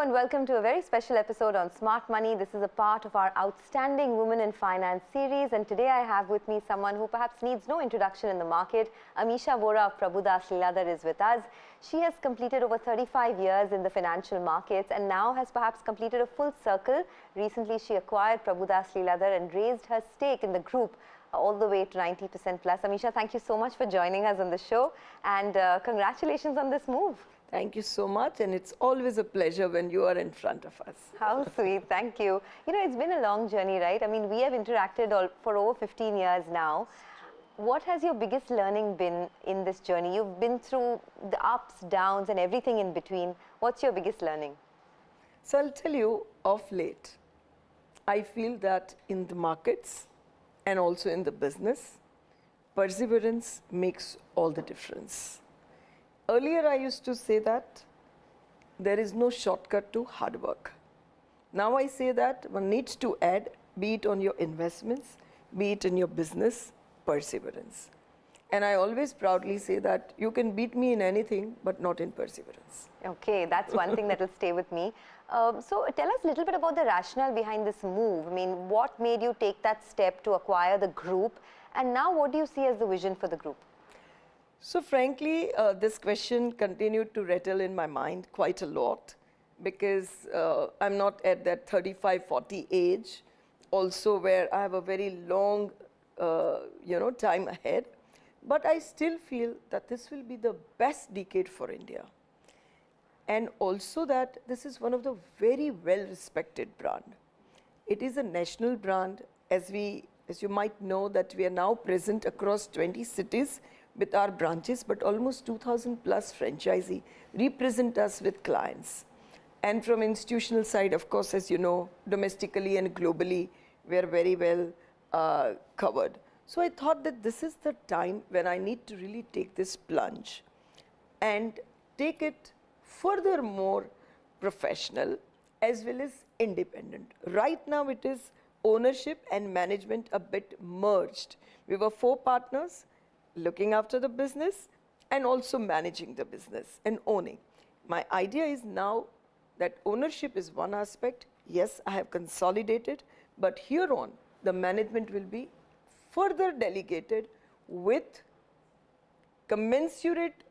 and welcome to a very special episode on Smart Money. This is a part of our Outstanding Women in Finance series, and today I have with me someone who perhaps needs no introduction in the market. Amisha Vora of Prabhudas Lilladher is with us. She has completed over 35 years in the financial markets and now has perhaps completed a full circle. Recently, she acquired Prabhudas Lilladher and raised her stake in the group all the way to 90% plus. Amisha, thank you so much for joining us on the show, and congratulations on this move. Thank you so much, and it's always a pleasure when you are in front of us. How sweet, thank you. You know, it's been a long journey, right? I mean, we have interacted for over 15 years now. What has your biggest learning been in this journey? You've been through the ups, downs, and everything in between. What's your biggest learning? So I'll tell you, of late, I feel that in the markets and also in the business, perseverance makes all the difference. Earlier, I used to say that there is no shortcut to hard work. Now I say that one needs to add, be it on your investments, be it in your business, perseverance. And I always proudly say that you can beat me in anything, but not in perseverance. Okay, that's one thing that will stay with me. So tell us a little bit about the rationale behind this move. I mean, what made you take that step to acquire the group? And now what do you see as the vision for the group? So frankly, this question continued to rattle in my mind quite a lot because I'm not at that 35, 40 age, also where I have a very long, time ahead. But I still feel that this will be the best decade for India. And also that this is one of the very well-respected brand. It is a national brand, as you might know that we are now present across 20 cities with our branches, but almost 2,000 plus franchisee represent us with clients. And from institutional side, of course, as you know, domestically and globally, we are very well covered. So I thought that this is the time when I need to really take this plunge and take it furthermore professional as well as independent. Right now it is ownership and management a bit merged. We were 4 partners looking after the business and also managing the business and owning. My idea is now that ownership is one aspect. Yes, I have consolidated, but here on the management will be further delegated with commensurate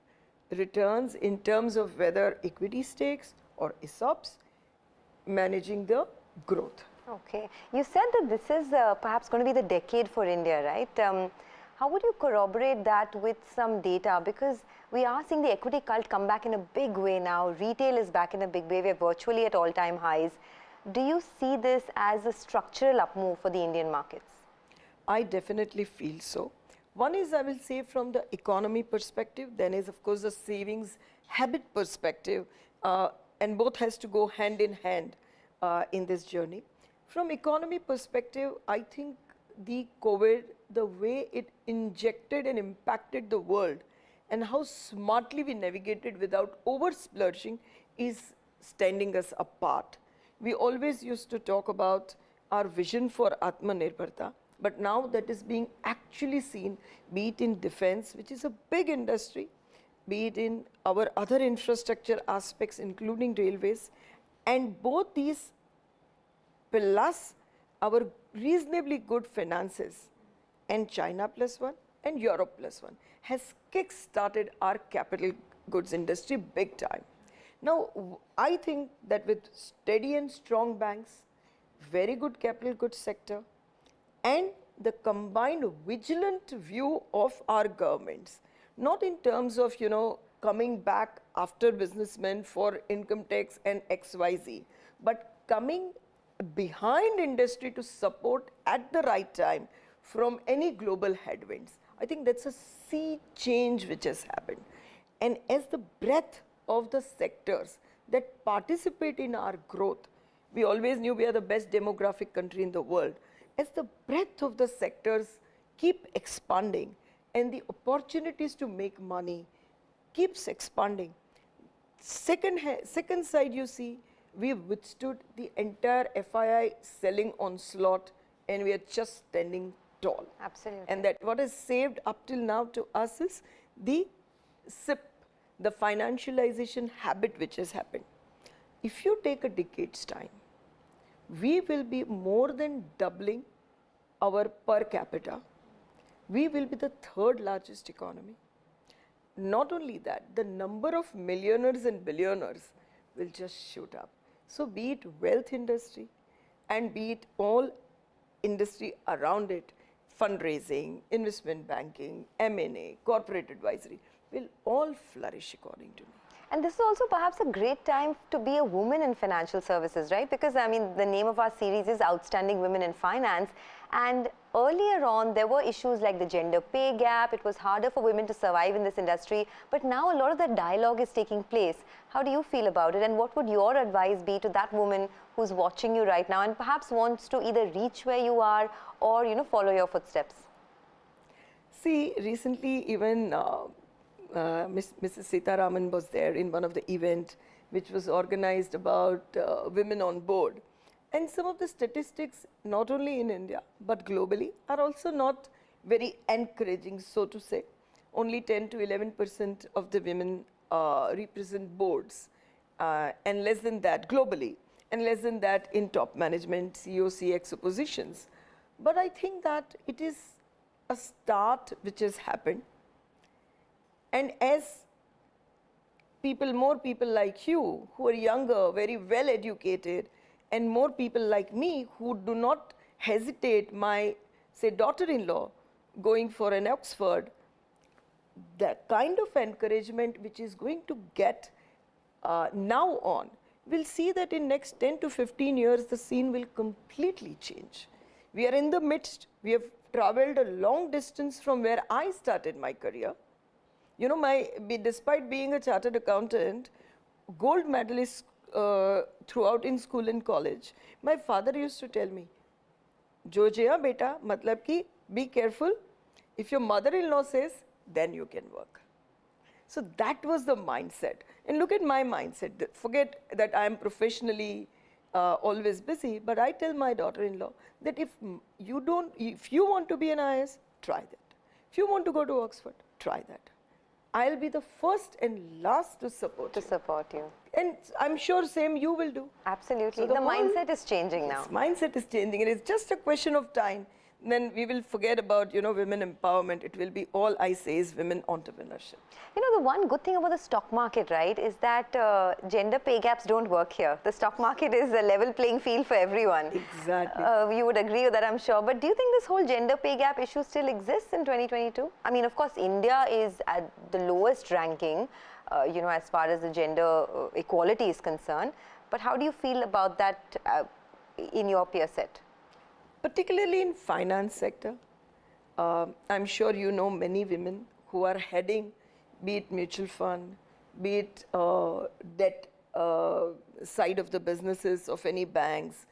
returns in terms of whether equity stakes or ESOPs, managing the growth. Okay. You said that this is perhaps going to be the decade for India, right? How would you corroborate that with some data? Because we are seeing the equity cult come back in a big way now. Retail is back in a big way. We're virtually at all-time highs. Do you see this as a structural up move for the Indian markets? I definitely feel so. One is, I will say, from the economy perspective, then is of course the savings habit perspective, and both has to go hand in hand in this journey. From economy perspective, I think the COVID, the way it injected and impacted the world and how smartly we navigated without over splurging is standing us apart. We always used to talk about our vision for Atmanirbharta, but now that is being actually seen, be it in defense, which is a big industry, be it in our other infrastructure aspects, including railways, and both these plus our reasonably good finances and China plus one and Europe plus one has kick-started our capital goods industry big time. Now, I think that with steady and strong banks, very good capital goods sector, and the combined vigilant view of our governments, not in terms of, coming back after businessmen for income tax and XYZ, but coming behind industry to support at the right time from any global headwinds. I think that's a sea change which has happened. And as the breadth of the sectors that participate in our growth, we always knew we are the best demographic country in the world. As the breadth of the sectors keep expanding and the opportunities to make money keeps expanding, second side you see, we withstood the entire FII selling onslaught and we are just standing tall. Absolutely. And that what is saved up till now to us is the SIP, the financialization habit which has happened. if you take a decade's time, we will be more than doubling our per capita. We will be the third largest economy. Not only that, the number of millionaires and billionaires will just shoot up. So be it wealth industry and be it all industry around it, fundraising, investment banking, M&A, corporate advisory, will all flourish according to me. And this is also perhaps a great time to be a woman in financial services, right? Because, I mean, the name of our series is Outstanding Women in Finance. And earlier on, there were issues like the gender pay gap. It was harder for women to survive in this industry. But now a lot of that dialogue is taking place. How do you feel about it? And what would your advice be to that woman who's watching you right now and perhaps wants to either reach where you are or, you know, follow your footsteps? See, recently even Mrs. Sitaraman was there in one of the events which was organized about women on board. And some of the statistics, not only in India, but globally, are also not very encouraging, so to say. Only 10 to 11% of the women represent boards, and less than that globally, and less than that in top management, CEO, CXO positions. But I think that it is a start which has happened. And as people, more people like you, who are younger, very well educated, and more people like me who do not hesitate, my, say, daughter-in-law going for an Oxford, the kind of encouragement which is going to get now on, we'll see that in next 10 to 15 years, the scene will completely change. We are in the midst. We have traveled a long distance from where I started my career. You know, despite being a chartered accountant, gold medalist throughout in school and college, my father used to tell me, "Jojaya beta, matlab ki be careful. If your mother-in-law says, then you can work." So that was the mindset. And look at my mindset. Forget that I am professionally always busy, but I tell my daughter-in-law that if you want to be an IAS, try that. If you want to go to Oxford, try that. I'll be the first and last to support you. And I'm sure same you will do. Absolutely. So the mindset is changing now. Mindset is changing. It is just a question of time. Then we will forget about, you know, women empowerment. It will be all I say is women entrepreneurship. You know, the one good thing about the stock market, right, is that gender pay gaps don't work here. The stock market is a level playing field for everyone. Exactly. You would agree with that, I'm sure. But do you think this whole gender pay gap issue still exists in 2022? I mean, of course, India is at the lowest ranking, you know, as far as the gender equality is concerned. But how do you feel about that in your peer set? Particularly in finance sector, I'm sure you know many women who are heading, be it mutual fund, be it debt side of the businesses of any banks,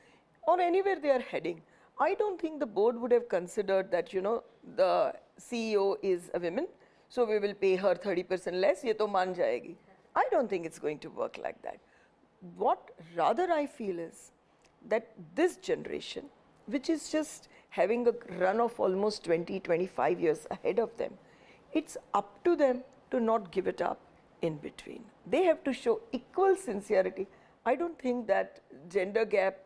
or anywhere they are heading. I don't think the board would have considered that, you know, the CEO is a woman, so we will pay her 30% less, ye to maan jayegi. I don't think it's going to work like that. What rather I feel is that this generation, which is just having a run of almost 20, 25 years ahead of them, it's up to them to not give it up in between. They have to show equal sincerity. I don't think that gender gap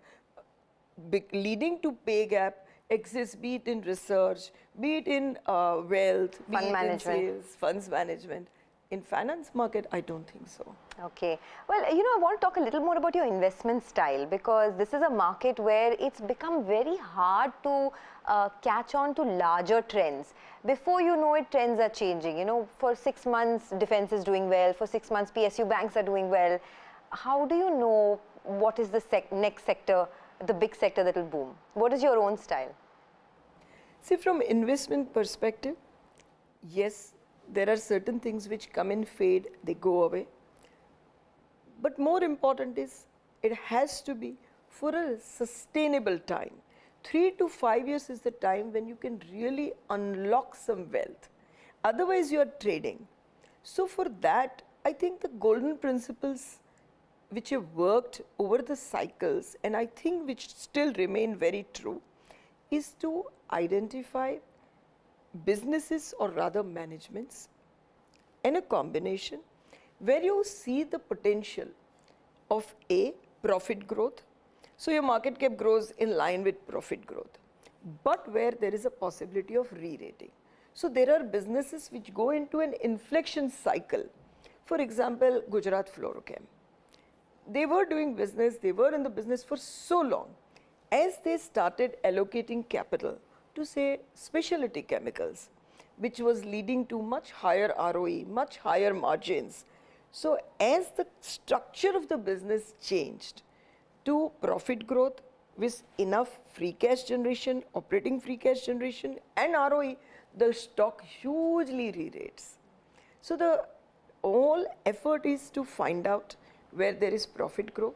leading to pay gap exists, be it in research, be it in wealth, be it in sales, funds management. In finance market, I don't think so. Okay. Well, you know, I want to talk a little more about your investment style, because this is a market where it's become very hard to catch on to larger trends. Before you know it, trends are changing. You know, for 6 months, defense is doing well. For 6 months, PSU banks are doing well. How do you know what is the next sector, the big sector that will boom? What is your own style? See, from investment perspective, yes, there are certain things which come and fade, they go away. But more important is, it has to be for a sustainable time. 3 to 5 years is the time when you can really unlock some wealth. Otherwise, you are trading. So for that, I think the golden principles which have worked over the cycles, and I think which still remain very true, is to identify businesses, or rather managements, in a combination where you see the potential of A, profit growth. So your market cap grows in line with profit growth, but where there is a possibility of re-rating. So there are businesses which go into an inflection cycle. For example, Gujarat Fluorochem. They were doing business, they were in the business for so long. As they started allocating capital to, say, specialty chemicals, which was leading to much higher ROE, much higher margins. So as the structure of the business changed to profit growth with enough free cash generation, operating free cash generation and ROE, the stock hugely re-rates. So the whole effort is to find out where there is profit growth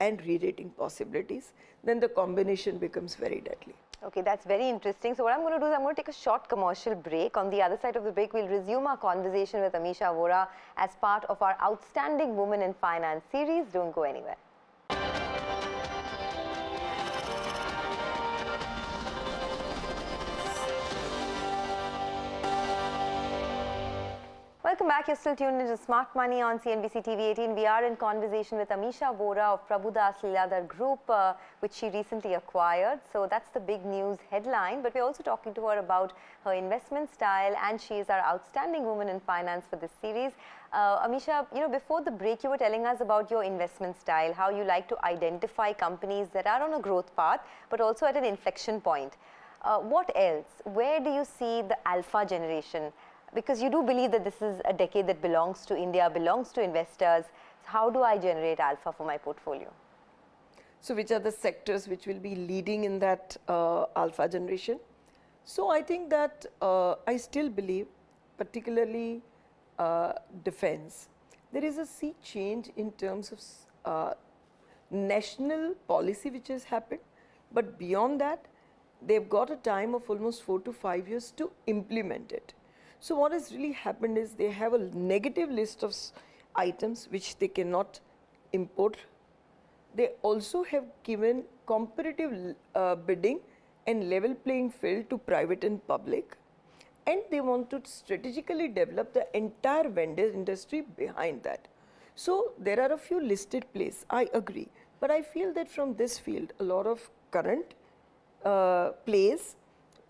and re-rating possibilities, then the combination becomes very deadly. Okay, that's very interesting. So what I'm going to do is I'm going to take a short commercial break. On the other side of the break, we'll resume our conversation with Amisha Vora as part of our Outstanding Women in Finance series. Don't go anywhere. Welcome back. You're still tuned into Smart Money on CNBC-TV18. We are in conversation with Amisha Vora of Prabhudas Lilladher Group, which she recently acquired. So that's the big news headline. But we're also talking to her about her investment style, and she is our Outstanding Woman in Finance for this series. Amisha, before the break, you were telling us about your investment style, how you like to identify companies that are on a growth path, but also at an inflection point. What else? Where do you see the alpha generation? Because you do believe that this is a decade that belongs to India, belongs to investors. How do I generate alpha for my portfolio? So which are the sectors which will be leading in that alpha generation? So I think that I still believe, particularly defense, there is a sea change in terms of national policy which has happened. But beyond that, they've got a time of almost 4 to 5 years to implement it. So what has really happened is they have a negative list of items which they cannot import. They also have given competitive bidding and level playing field to private and public. And they want to strategically develop the entire vendor industry behind that. So there are a few listed plays, I agree. But I feel that from this field, a lot of current plays,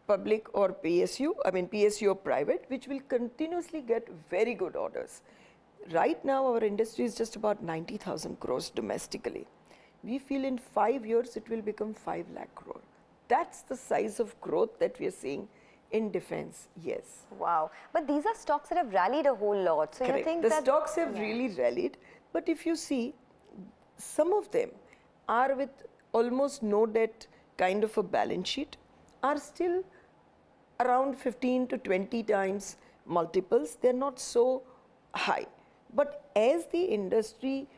public or PSU or private, which will continuously get very good orders. Right now, our industry is just about 90,000 crores domestically. We feel in 5 years, it will become 5 lakh crore. That's the size of growth that we are seeing in defense, yes. Wow. But these are stocks that have rallied a whole lot. So correct. You think the that stocks have really rallied, but if you see, some of them are with almost no debt kind of a balance sheet, are still around 15 to 20 times multiples. They're not so high. But as the industry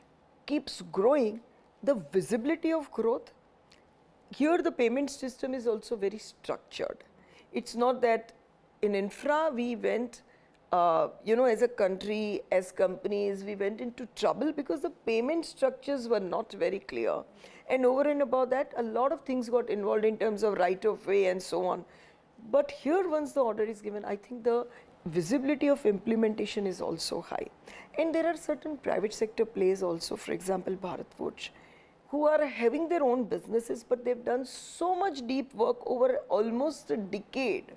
keeps growing, the visibility of growth, here the payment system is also very structured. It's not that in infra we went, as a country, as companies, we went into trouble because the payment structures were not very clear. And over and above that, a lot of things got involved in terms of right of way and so on. But here, once the order is given, I think the visibility of implementation is also high. And there are certain private sector plays also, for example, Bharat Forge, who are having their own businesses, but they've done so much deep work over almost a decade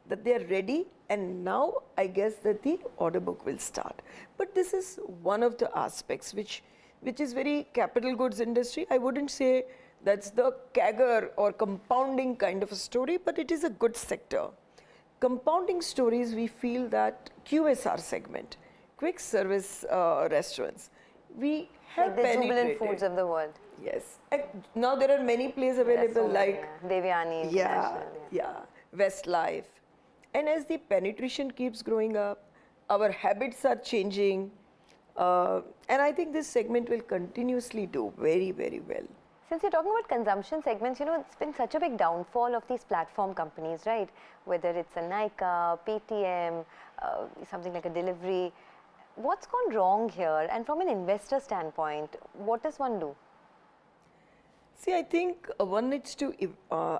that they are ready, and now I guess that the order book will start. But this is one of the aspects which is very capital goods industry. I wouldn't say that's the CAGR or compounding kind of a story, but it is a good sector. Compounding stories, we feel that QSR segment, quick service restaurants, we have like the penetrated. Jubilant Foods of the world. Yes. And now there are many plays available like Devyani International. Westlife. And as the penetration keeps growing up, our habits are changing. And I think this segment will continuously do very, very well. Since you're talking about consumption segments, it's been such a big downfall of these platform companies, right? Whether it's a Nykaa, Paytm, something like a delivery. What's gone wrong here? And from an investor standpoint, what does one do? See, I think one needs to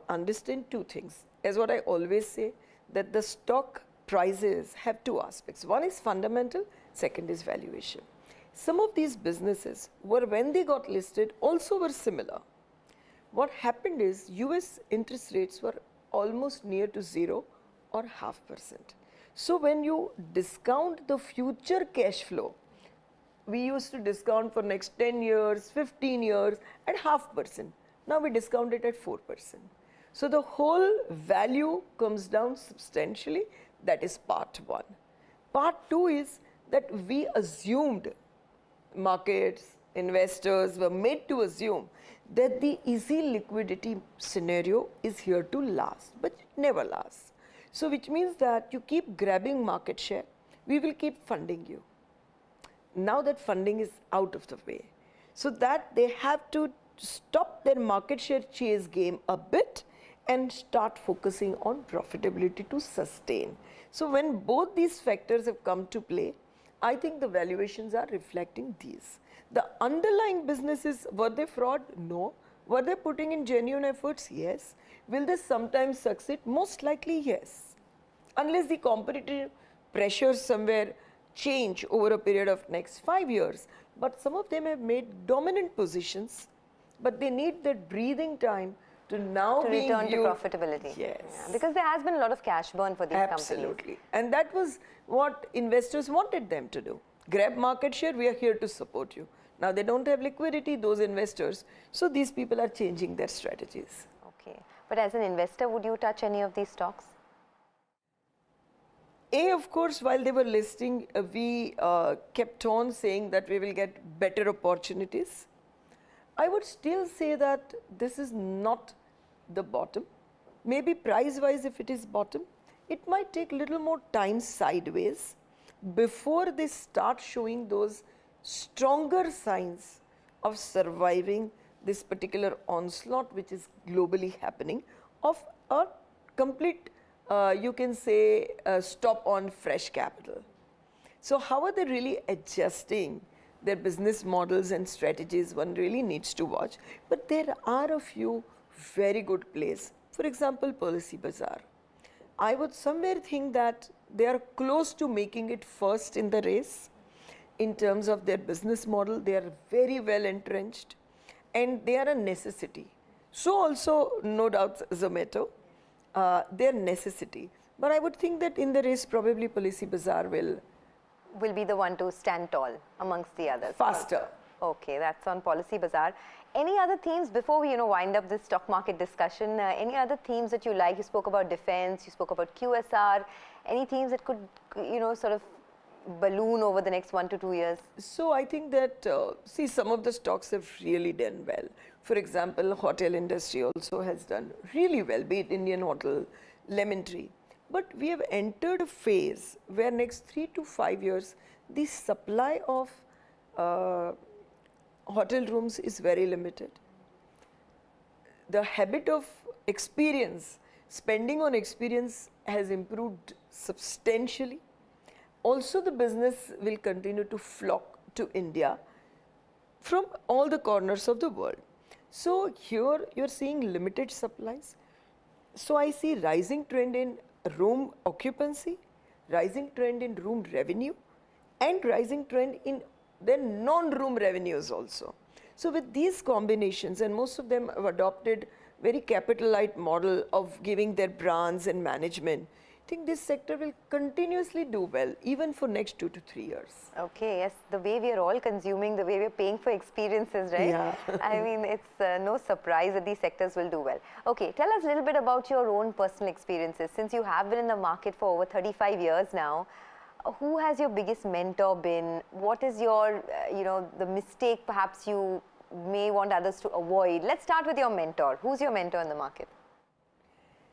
understand two things. As what I always say, that the stock prices have two aspects. One is fundamental, second is valuation. Some of these businesses were, when they got listed, also were similar. What happened is US interest rates were almost near to 0 or 0.5%. So when you discount the future cash flow, we used to discount for next 10 years, 15 years at 0.5%. Now we discount it at 4%. So the whole value comes down substantially. That is part one. Part two is that we assumed, markets, investors were made to assume that the easy liquidity scenario is here to last, but it never lasts. So which means that you keep grabbing market share, we will keep funding you. Now that funding is out of the way, so that they have to stop their market share chase game a bit and start focusing on profitability to sustain. So when both these factors have come to play, I think the valuations are reflecting these. The underlying businesses, were they fraud? No. Were they putting in genuine efforts? Yes. Will they sometimes succeed? Most likely yes. Unless the competitive pressures somewhere change over a period of next 5 years. But some of them have made dominant positions, but they need that breathing time to now to return to profitability. Yes. Yeah, because there has been a lot of cash burn for these companies. Absolutely. And that was what investors wanted them to do. Grab market share, we are here to support you. Now they don't have liquidity, those investors, so these people are changing their strategies. Okay. But as an investor, would you touch any of these stocks? Of course, while they were listing, we kept on saying that we will get better opportunities. I would still say that this is not the bottom. Maybe price-wise, if it is bottom, it might take a little more time sideways before they start showing those stronger signs of surviving this particular onslaught which is globally happening of a complete, you can say, stop on fresh capital. So how are they really adjusting their business models and strategies? One really needs to watch. But there are a few very good plays. For example, Policy Bazaar. I would somewhere think that they are close to making it first in the race. In terms of their business model, they are very well entrenched and they are a necessity. So also, no doubt, Zomato, they are necessity. But I would think that in the race, probably Policy Bazaar will be the one to stand tall amongst the others. Faster. Okay, that's on Policy Bazaar. Any other themes before we wind up this stock market discussion? Any other themes that you like? You spoke about defense, you spoke about QSR. Any themes that could, sort of balloon over the next 1 to 2 years? So I think that, see, some of the stocks have really done well. For example, hotel industry also has done really well, be it Indian Hotel, Lemon Tree. But we have entered a phase where next 3 to 5 years, the supply of hotel rooms is very limited. The habit of experience, spending on experience has improved substantially. Also, the business will continue to flock to India from all the corners of the world. So here you're seeing limited supplies. So I see rising trend in room occupancy, rising trend in room revenue, and rising trend in their non-room revenues also. So with these combinations, and most of them have adopted very capital light model of giving their brands and management, I think this sector will continuously do well, even for next 2 to 3 years. Okay, yes, the way we are all consuming, the way we are paying for experiences, right? Yeah. I mean, it's no surprise that these sectors will do well. Okay, tell us a little bit about your own personal experiences. Since you have been in the market for over 35 years now, who has your biggest mentor been? What is your, the mistake perhaps you may want others to avoid? Let's start with your mentor. Who's your mentor in the market?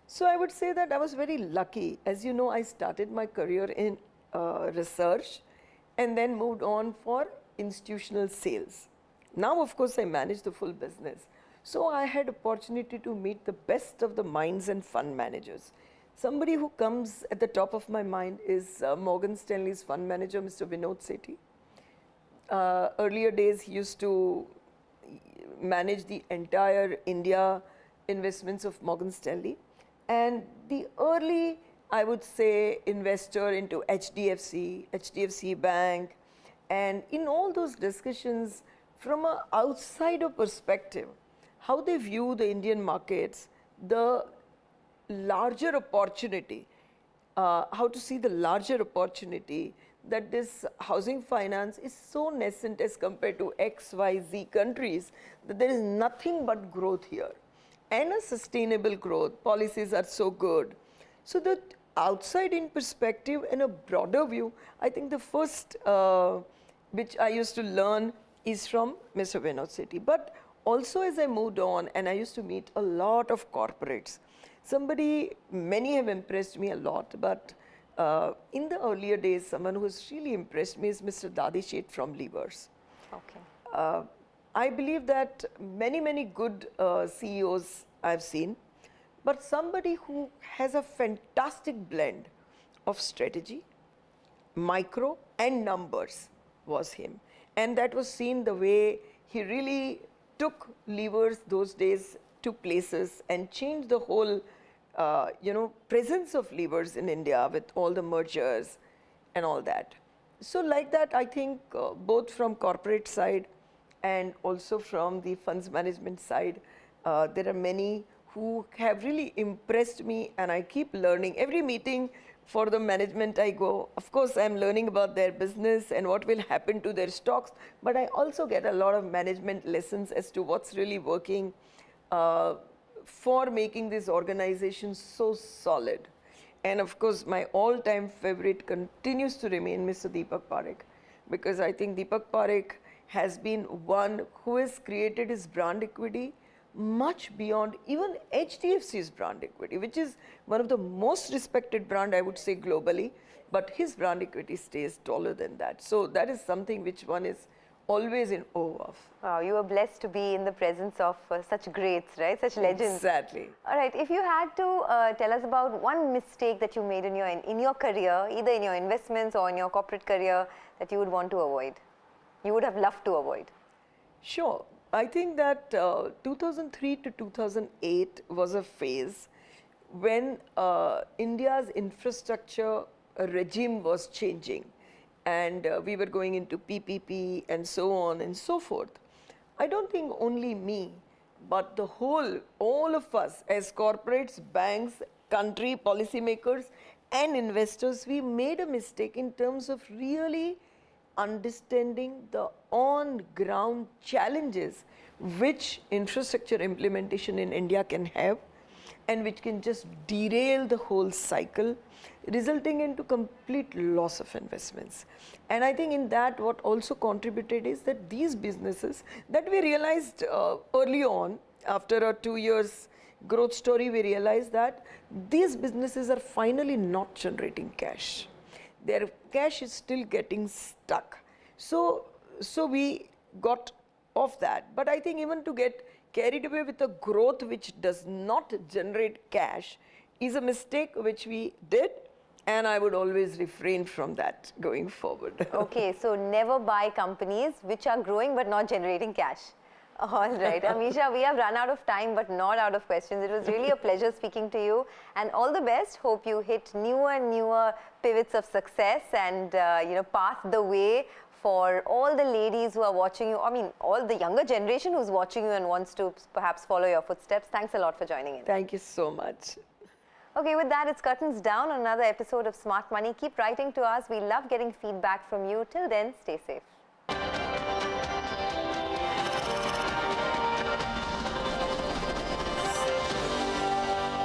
So I would say that I was very lucky. As you know, I started my career in research and then moved on for institutional sales. Now, of course, I manage the full business. So I had opportunity to meet the best of the minds and fund managers. Somebody who comes at the top of my mind is Morgan Stanley's fund manager, Mr. Vinod Sethi. Earlier days, he used to manage the entire India investments of Morgan Stanley. And the early, I would say, investor into HDFC Bank, And in all those discussions, from an outsider perspective, how they view the Indian markets, the larger opportunity, how to see the larger opportunity that this housing finance is so nascent as compared to X, Y, Z countries, that there is nothing but growth here and a sustainable growth. Policies are so good. So that outside in perspective and a broader view, I think the first which I used to learn is from Mr. Vinod Sethi. But also as I moved on and I used to meet a lot of corporates, many have impressed me a lot, but in the earlier days, someone who has really impressed me is Mr. Dadi Sheth from Levers. Okay. I believe that many good CEOs I've seen, but somebody who has a fantastic blend of strategy, micro and numbers was him. And that was seen the way he really took Levers those days to places and changed the whole presence of Levers in India with all the mergers and all that. So like that, I think both from corporate side and also from the funds management side, there are many who have really impressed me, and I keep learning. Every meeting for the management I go, of course I'm learning about their business and what will happen to their stocks, but I also get a lot of management lessons as to what's really working for making this organization so solid. And of course, my all-time favorite continues to remain Mr. Deepak Parekh, because I think Deepak Parekh has been one who has created his brand equity much beyond even HDFC's brand equity, which is one of the most respected brand, I would say, globally, but his brand equity stays taller than that. So that is something which one is always in awe of. Wow, you were blessed to be in the presence of such greats, right? Such legends. Exactly. All right, if you had to tell us about one mistake that you made in your career, either in your investments or in your corporate career, that you would want to avoid, you would have loved to avoid. Sure. I think that 2003 to 2008 was a phase when India's infrastructure regime was changing, and we were going into PPP and so on and so forth. I don't think only me, but all of us as corporates, banks, country, policymakers and investors, we made a mistake in terms of really understanding the on-ground challenges which infrastructure implementation in India can have, and which can just derail the whole cycle, resulting into complete loss of investments. And I think in that what also contributed is that these businesses that we realized early on, after a 2 years growth story, we realized that these businesses are finally not generating cash. Their cash is still getting stuck. So we got off that. But I think even to get carried away with a growth which does not generate cash is a mistake which we did, and I would always refrain from that going forward. Okay, so never buy companies which are growing but not generating cash. All right, Amisha, we have run out of time but not out of questions. It was really a pleasure speaking to you, and all the best. Hope you hit newer pivots of success and path the way for all the ladies who are watching you. I mean, all the younger generation who's watching you and wants to perhaps follow your footsteps. Thanks a lot for joining in. Thank you so much. Okay, with that, it's curtains down on another episode of Smart Money. Keep writing to us. We love getting feedback from you. Till then, stay safe.